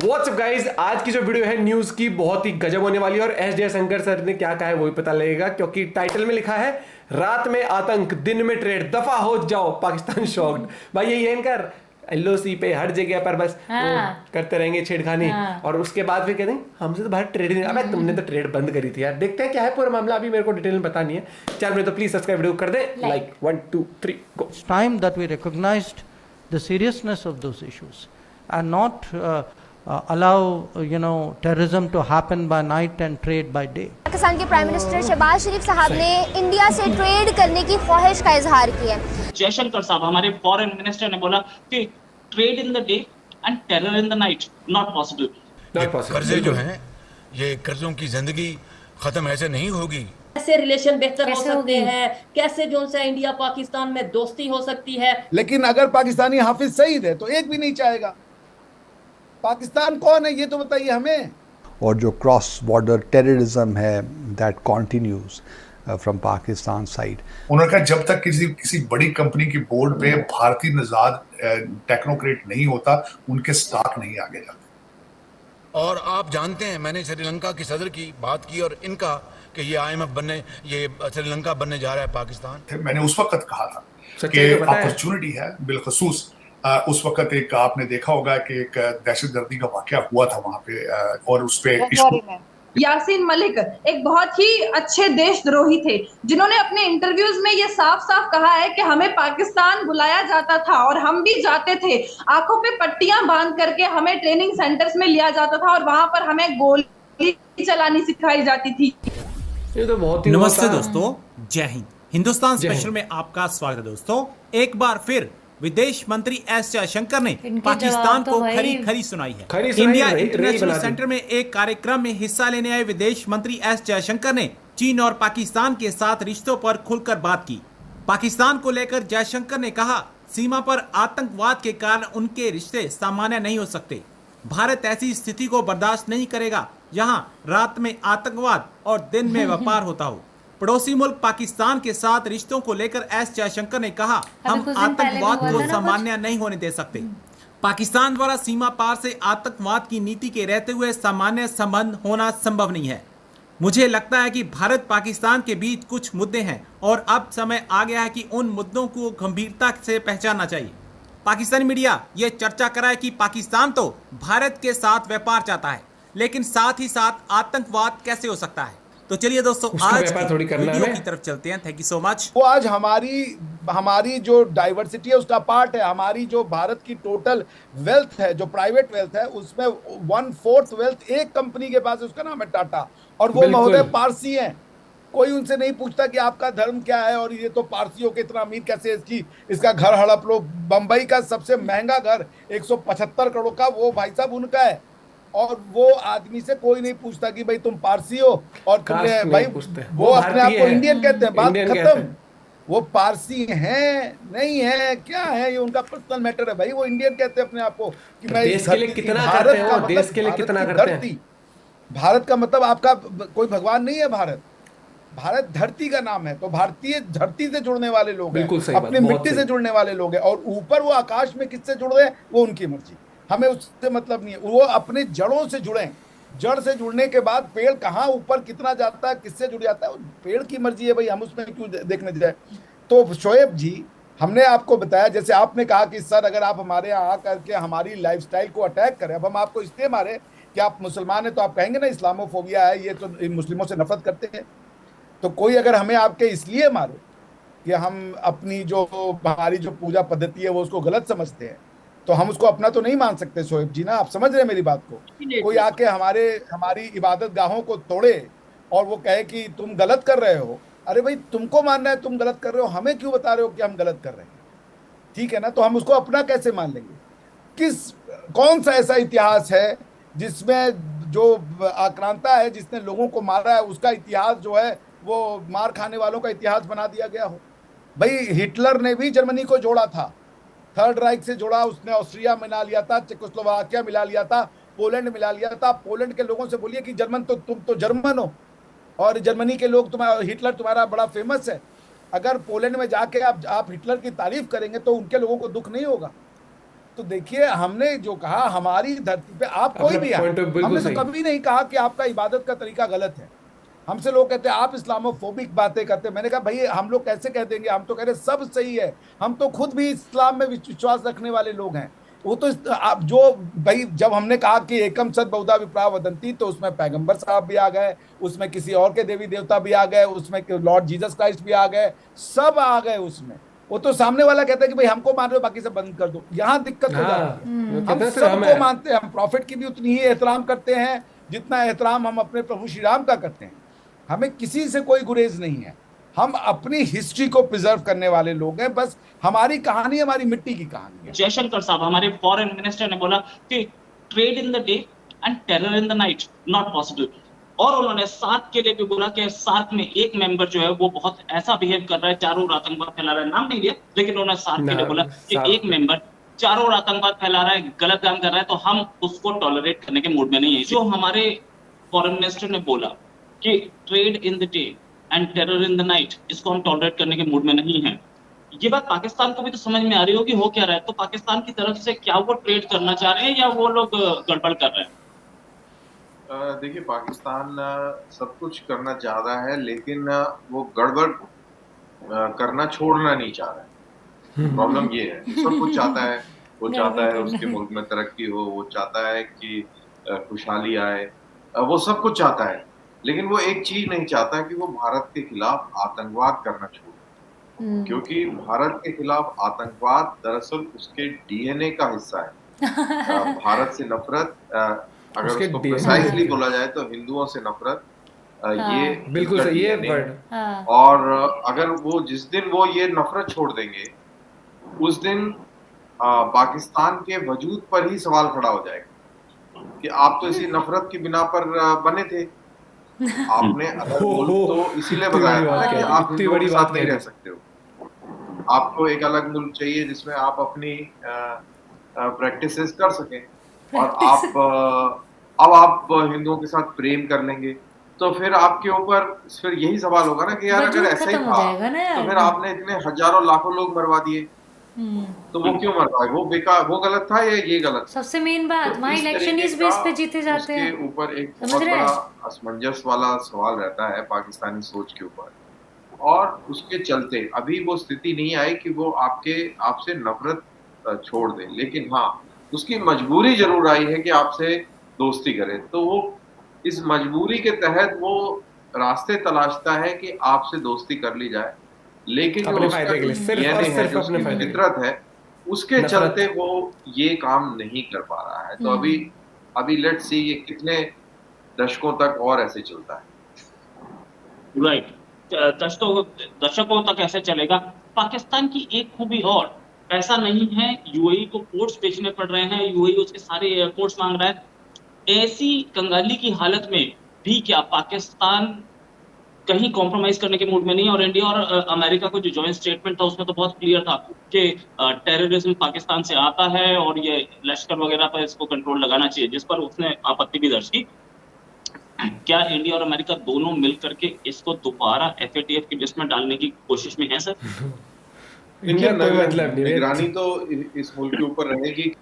WhatsApp guys, आज की जो वीडियो है न्यूज की बहुत ही गजब होने वाली है और एस जयशंकर सर ने क्या कहा है वो भी पता लगेगा, क्योंकि टाइटल में लिखा है रात में आतंक दिन में ट्रेड, दफा हो जाओ पाकिस्तान शॉक्ड। भाई यही है इनका एलओसी पे हर जगह पर बस वो करते रहेंगे छेड़खानी। और उसके बाद फिर कहते हैं हमसे तो बाहर ट्रेड नहीं, अबे तुमने तो ट्रेड बंद करी थी यार। देखते हैं क्या है पूरा मामला, अभी मेरे को डिटेल में पता नहीं है। चल मेरे तो प्लीज सब्सक्राइब वीडियो कर दे, like 1 2 3 go. Time that we recognized the seriousness of those issues and not allow terrorism to happen by night and trade by day. Pakistan के प्राइम मिनिस्टर शहबाज शरीफ साहब ने इंडिया से ट्रेड करने की ख्वाहिश का इजहार किया। जयशंकर साहब हमारे फॉरेन मिनिस्टर ने बोला कि trade in the day and terror in the night not possible. कर्जे जो हैं ये कर्जों की जिंदगी खत्म ऐसे नहीं होगी। कैसे रिलेशन बेहतर हो सकते हैं, कैसे जो से इंडिया पाकिस्तान में दोस्ती हो सकती है। लेकिन अगर पाकिस्तानी हाफिज सईद है तो एक भी नहीं चाहेगा। पाकिस्तान कौन है ये तो बताइए हमें। और जो क्रॉस बॉर्डर टेररिज्म है that continues from Pakistan side. उन्होंने कहा जब तक किसी बड़ी कंपनी की बोर्ड पे भारतीय नजाद टेक्नोक्रेट नहीं होता उनके स्टॉक नहीं आगे जाते। और आप जानते हैं मैंने श्रीलंका की सदर की बात की और इनका कि ये IMF बनने, ये श्रीलंका बनने जा रहा है पाकिस्तान। मैंने उस वक्त कहा था कि अपॉर्चुनिटी है बिलखसूस। उस वक्त एक आपने देखा होगा कि एक दहशतगर्दी का वाकया हुआ था वहां पे और उस पे यासीन मलिक एक बहुत ही अच्छे देशद्रोही थे जिन्होंने अपने इंटरव्यूज में ये साफ साफ कहा है कि हमें पाकिस्तान बुलाया जाता था और हम भी जाते थे। आंखों पे पट्टियां बांध करके हमें ट्रेनिंग सेंटर्स में लिया जाता था और वहां पर हमें गोली चलानी सिखाई जाती थी। ये तो बहुत ही नमस्ते दोस्तों, जय हिंद। हिंदुस्तान स्पेशल में आपका स्वागत है दोस्तों। एक बार फिर विदेश मंत्री एस जयशंकर ने पाकिस्तान को खरी सुनाई है। इंडिया इंटरनेशनल सेंटर में एक कार्यक्रम में हिस्सा लेने आए विदेश मंत्री एस जयशंकर ने चीन और पाकिस्तान के साथ रिश्तों पर खुलकर बात की। पाकिस्तान को लेकर जयशंकर ने कहा, सीमा पर आतंकवाद के कारण उनके रिश्ते सामान्य नहीं हो सकते। भारत ऐसी स्थिति को बर्दाश्त नहीं करेगा जहां रात में आतंकवाद और दिन में व्यापार होता हो। पड़ोसी मुल्क पाकिस्तान के साथ रिश्तों को लेकर एस जयशंकर ने कहा, हम आतंकवाद को सामान्य नहीं होने दे सकते। पाकिस्तान द्वारा सीमा पार से आतंकवाद की नीति के रहते हुए सामान्य संबंध होना संभव नहीं है। मुझे लगता है कि भारत पाकिस्तान के बीच कुछ मुद्दे हैं और अब समय आ गया है कि उन मुद्दों को गंभीरता से पहचानना चाहिए। पाकिस्तानी मीडिया ये चर्चा कराए कि पाकिस्तान तो भारत के साथ व्यापार चाहता है, लेकिन साथ ही साथ आतंकवाद कैसे हो सकता है। तो चलिए दोस्तों आज वीडियो की तरफ चलते हैं। Thank you so much. वो आज हमारी जो डाइवर्सिटी है उसका पार्ट है। हमारी जो भारत की टोटल वेल्थ है, जो प्राइवेट वेल्थ है, उसमें 1/4 वेल्थ एक कंपनी के पास है, उसका नाम है टाटा। और वो महोदय पारसी हैं। कोई उनसे नहीं पूछता कि आपका धर्म क्या है और ये तो पारसियों के इतना अमीर कैसे, इसका घर हड़प लो। बंबई का सबसे महंगा घर 175 करोड़ का वो भाई साहब उनका है। और वो आदमी से कोई नहीं पूछता कि भाई तुम पारसी हो और तुमने भाई वो अपने आप को इंडियन कहते हैं, बात खत्म। वो पारसी हैं नहीं है क्या है ये उनका पर्सनल मैटर है भाई। वो इंडियन कहते हैं अपने आप को कि मैं देश के लिए कितना करते हैं, वो देश के लिए कितना करते हैं। भारत का मतलब आपका कोई भगवान नहीं है। भारत धरती का नाम है, तो भारतीय धरती से जुड़ने वाले लोग हैं, अपनी मिट्टी से जुड़ने वाले लोग हैं। और ऊपर वो आकाश में किससे जुड़ रहे हैं वो उनकी मर्जी, हमें उससे मतलब नहीं है। वो अपने जड़ों से जुड़े, जड़ से जुड़ने के बाद पेड़ कहाँ ऊपर कितना जाता है, किससे जुड़ जाता है, पेड़ की मर्जी है भाई, हम उसमें क्यों देखने जाए। तो शोएब जी, हमने आपको बताया, जैसे आपने कहा कि सर अगर आप हमारे यहाँ आ करके हमारी लाइफस्टाइल को अटैक करें, अब हम आपको इसलिए मारे कि आप मुसलमान हैं तो आप कहेंगे ना इस्लामोफोबिया है, ये तो मुस्लिमों से नफरत करते हैं। तो कोई अगर हमें आपके इसलिए मारे कि हम अपनी जो हमारी जो पूजा पद्धति है वो उसको गलत समझते हैं, तो हम उसको अपना तो नहीं मान सकते शोएब जी ना। आप समझ रहे हैं मेरी बात को। कोई आके हमारी इबादत गाहों को तोड़े और वो कहे कि तुम गलत कर रहे हो। अरे भाई तुमको मानना है तुम गलत कर रहे हो, हमें क्यों बता रहे हो कि हम गलत कर रहे हैं? ठीक है ना, तो हम उसको अपना कैसे मान लेंगे? कौन सा ऐसा इतिहास है जिसमें जो आक्रांता है, जिसने लोगों को मारा है, उसका इतिहास जो है वो मार खाने वालों का इतिहास बना दिया गया हो? भाई हिटलर ने भी जर्मनी को जोड़ा था, थर्ड राइक से जोड़ा, उसने ऑस्ट्रिया मिला लिया था, चेकोस्लोवाकिया मिला लिया था, पोलैंड मिला लिया था। पोलैंड के लोगों से बोलिए कि जर्मन तो तुम तो जर्मन हो और जर्मनी के लोग हिटलर तुम्हारा बड़ा फेमस है। अगर पोलैंड में जाके आप हिटलर की तारीफ करेंगे तो उनके लोगों को दुख नहीं होगा? तो देखिए हमने जो कहा हमारी धरती पे आप कोई भी आए, हमने तो कभी नहीं कहा कि आपका इबादत का तरीका गलत है। हमसे लोग कहते हैं आप इस्लामोफोबिक बातें करते हैं। मैंने कहा भाई हम लोग कैसे कह देंगे, हम तो कह रहे सब सही है, हम तो खुद भी इस्लाम में विश्वास रखने वाले लोग हैं। वो तो आप जो भाई जब हमने कहा कि एकम सद बहुधा विप्रा वदंती, तो उसमें पैगंबर साहब भी आ गए, उसमें किसी और के देवी देवता भी आ गए, उसमें लॉर्ड जीसस क्राइस्ट भी आ गए, सब आ गए उसमें। वो तो सामने वाला कहता है कि भाई हमको मान रहे हो बाकी सब बंद कर दो, यहाँ दिक्कत हो जाती है। हम सबको मानते हैं, हम प्रॉफिट की भी उतनी ही एहतराम करते हैं जितना एहतराम हम अपने प्रभु श्री राम का करते हैं। हमें किसी से कोई गुरेज नहीं है, हम अपनी हिस्ट्री को प्रिजर्व करने वाले लोग हैं। बस हमारी कहानी हमारी मिट्टी की कहानी है। जयशंकर साहब हमारे फॉरेन मिनिस्टर ने बोला कि trade in the day and terror in the night not possible. और उन्होंने सार्क के लिए भी बोला कि सार्क में एक मेंबर जो है वो बहुत ऐसा बिहेव कर रहा है, चारों ओर आतंकवाद फैला रहा है, नाम नहीं लिया लेकिन उन्होंने सार्क के लिए बोला कि एक मेंबर चारों ओर आतंकवाद फैला रहा है, गलत काम कर रहा है, तो हम उसको टॉलरेट करने के मूड में नहीं है। जो हमारे फॉरेन मिनिस्टर ने बोला कि trade in the day and terror in the night, इसको हम टॉलरेट करने के मूड में नहीं है। ये बात पाकिस्तान को भी तो समझ में आ रही होगी हो क्या रहा है। तो पाकिस्तान की तरफ से क्या वो ट्रेड करना चाह रहे हैं या वो लोग गड़बड़ कर रहे हैं? देखिए पाकिस्तान सब कुछ करना चाह रहा है, लेकिन वो गड़बड़ करना छोड़ना नहीं चाह रहा है। प्रॉब्लम ये है, सब कुछ चाहता है, वो चाहता है उसके मुल्क में तरक्की हो, वो चाहता है कि खुशहाली आए, वो सब कुछ चाहता है, लेकिन वो एक चीज नहीं चाहता कि वो भारत के खिलाफ आतंकवाद करना छोड़े, क्योंकि भारत के खिलाफ आतंकवाद दरअसल उसके डीएनए का हिस्सा है। भारत से नफरत, अगर उसको प्रिसाइजली बोला जाए तो हिंदुओं से नफरत, ये बिल्कुल सही है वर्ड। और अगर वो जिस दिन वो ये नफरत छोड़ देंगे उस दिन पाकिस्तान के वजूद पर ही सवाल खड़ा हो जाएगा कि आप तो इसी नफरत की बिना पर बने थे, आपने अलग मुल्क तो इसीलिए बनाया था कि आप हिंदुओं के साथ नहीं रह सकते हो, आपको एक अलग मुल्क चाहिए जिसमें आप अपनी प्रैक्टिसेस कर सकें, और आप हिंदुओं के साथ प्रेम कर लेंगे तो फिर आपके ऊपर फिर यही सवाल होगा ना कि यार अगर ऐसा ही था तो फिर आपने इतने हजारों लाखों लोग मरवा दिए, तो वो क्यों मरवाए, वो बेकार, वो गलत था या ये गलत? सबसे मेन बात वहाँ इलेक्शन इस बेस पे जीते जाते हैं। उसके ऊपर एक बहुत बड़ा असमंजस वाला सवाल रहता है पाकिस्तानी सोच के ऊपर, और उसके चलते अभी वो स्थिति नहीं आई कि वो आपसे नफरत छोड़ दे, लेकिन हाँ उसकी मजबूरी जरूर आई है कि आपसे दोस्ती करे। तो वो इस मजबूरी के तहत वो रास्ते तलाशता है कि आपसे दोस्ती कर ली जाए, लेकिन जो उसकी फितरत है उसके चलते वो ये काम नहीं कर पा रहा है। तो अभी लेट्स सी ये कितने दशकों तक और ऐसे चलता है। राइट, दशकों तक ऐसे चलेगा। पाकिस्तान की एक खूबी और पैसा नहीं है, यूएई को पोर्ट्स बेचने पड़ रहे हैं, यूएई उसके सारे एयरपोर्ट्स मांग रहा है। ऐसी कंगाली की हालत में भी क्या पाकिस्तान कहीं कॉम्प्रोमाइज करने के मूड में नहीं? और इंडिया और अमेरिका को जो जॉइंट स्टेटमेंट था उसमें तो बहुत क्लियर था कि टेररिज्म पाकिस्तान से आता है और ये लश्कर वगैरह पर इसको कंट्रोल लगाना चाहिए, जिस पर उसने आपत्ति भी दर्ज की। क्या इंडिया और अमेरिका दोनों मिल करके इसको दोबारा FATF की लिस्ट में डालने की कोशिश में है सर? इंडिया मतलब निगरानी तो इस मुल्क के ऊपर रहेगी।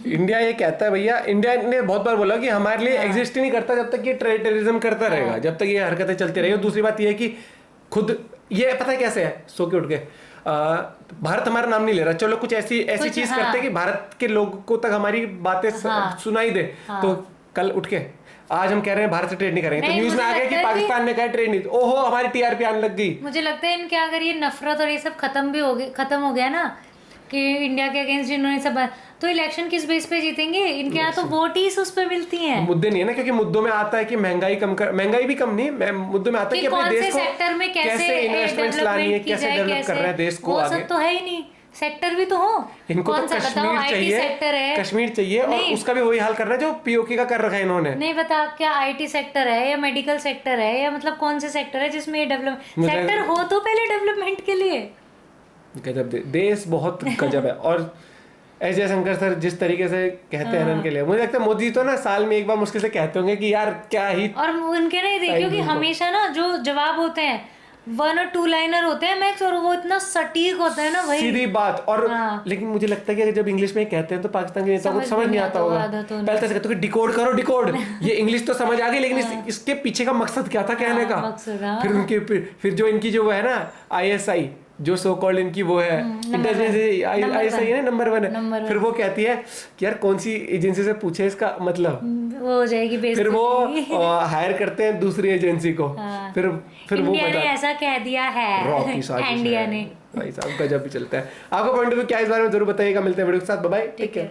इंडिया ये कहता है भैया, इंडिया ने बहुत बार बोला कि हमारे लिए एग्जिस्ट ही नहीं करता जब तक ये टेररिज्म करता रहेगा, जब तक ये हरकतें चलती रहेगी। और दूसरी बात ये है कि खुद ये पता है कैसे है, सो के उठ के भारत हमारा नाम नहीं ले रहा, चलो कुछ ऐसी चीज करते हैं कि भारत के लोगों तक हमारी बातें सुनाई दे, तो कल उठ के आज हम कह रहे हैं भारत से ट्रेड नहीं करेंगे, तो न्यूज में आ गया कि पाकिस्तान ने कहा ट्रेड नहीं, ओहो हमारी TRP आने लग गई। मुझे लगता है इनके अगर ये नफरत और ये सब खत्म हो गया ना कि इंडिया के अगेंस्ट इन्होंने सब, तो इलेक्शन किस बेस पे जीतेंगे? इनके यहाँ तो वोट ही उस पे मिलती हैं। मुद्दे नहीं है ना, क्योंकि मुद्दों में आता है कि महंगाई भी कम नहीं, मुद्दों में आता है कि अपने देश को सेक्टर में कैसे इन्वेस्टमेंट्स लानी है, कैसे डेवलप कर रहे हैं देश को आगे। सब तो है ही नहीं, सेक्टर भी तो हो। इनको तो कश्मीर चाहिए, कश्मीर चाहिए, और उसका भी वही हाल करना है जो POK का कर रखा है इन्होंने। नहीं बता, क्या IT सेक्टर है या मेडिकल सेक्टर है या मतलब कौन से सेक्टर है जिसमें ये डेवलपमेंट सेक्टर हो तो पहले डेवलपमेंट के लिए। गजब, देश बहुत गजब है। और एस जयशंकर सर जिस तरीके से कहते हैं इनके लिए, मुझे लगता है मोदी तो ना साल में एक बार मुश्किल से कहते होंगे कि यार क्या ही। और उनके ना ये देखियो कि हमेशा ना जो जवाब होते हैं 1 और 2 लाइनर होते हैं मैक्स, और वो इतना सटीक होता है ना भाई, सीधी बात। और लेकिन मुझे लगता है कि जब इंग्लिश में कहते हैं तो पाकिस्तान के नेताओं को समझ नहीं आता होगा। पहले तो कहते हैं डिकोड करो डिकोड, ये इंग्लिश तो समझ आ गई, लेकिन इसके पीछे का मकसद क्या था कहने का। फिर उनके फिर जो इनकी जो है ना ISI, जो सो कॉल्ड इनकी वो है इंटेलिजेंस ISI है नंबर 1 है, फिर वो कहती है कि यार कौन सी एजेंसी से पूछे इसका मतलब, वो हो जाएगी बेइज्जती। फिर वो हायर करते हैं दूसरी एजेंसी को, फिर वो इंडिया ने ऐसा कह दिया है, इंडिया ने। भाई साहब गजब भी चलता है। आपका पॉइंट ऑफ व्यू क्या इस बारे में जरूर बताइएगा। मिलते हैं वीडियो के साथ, बाय बाय, टेक केयर।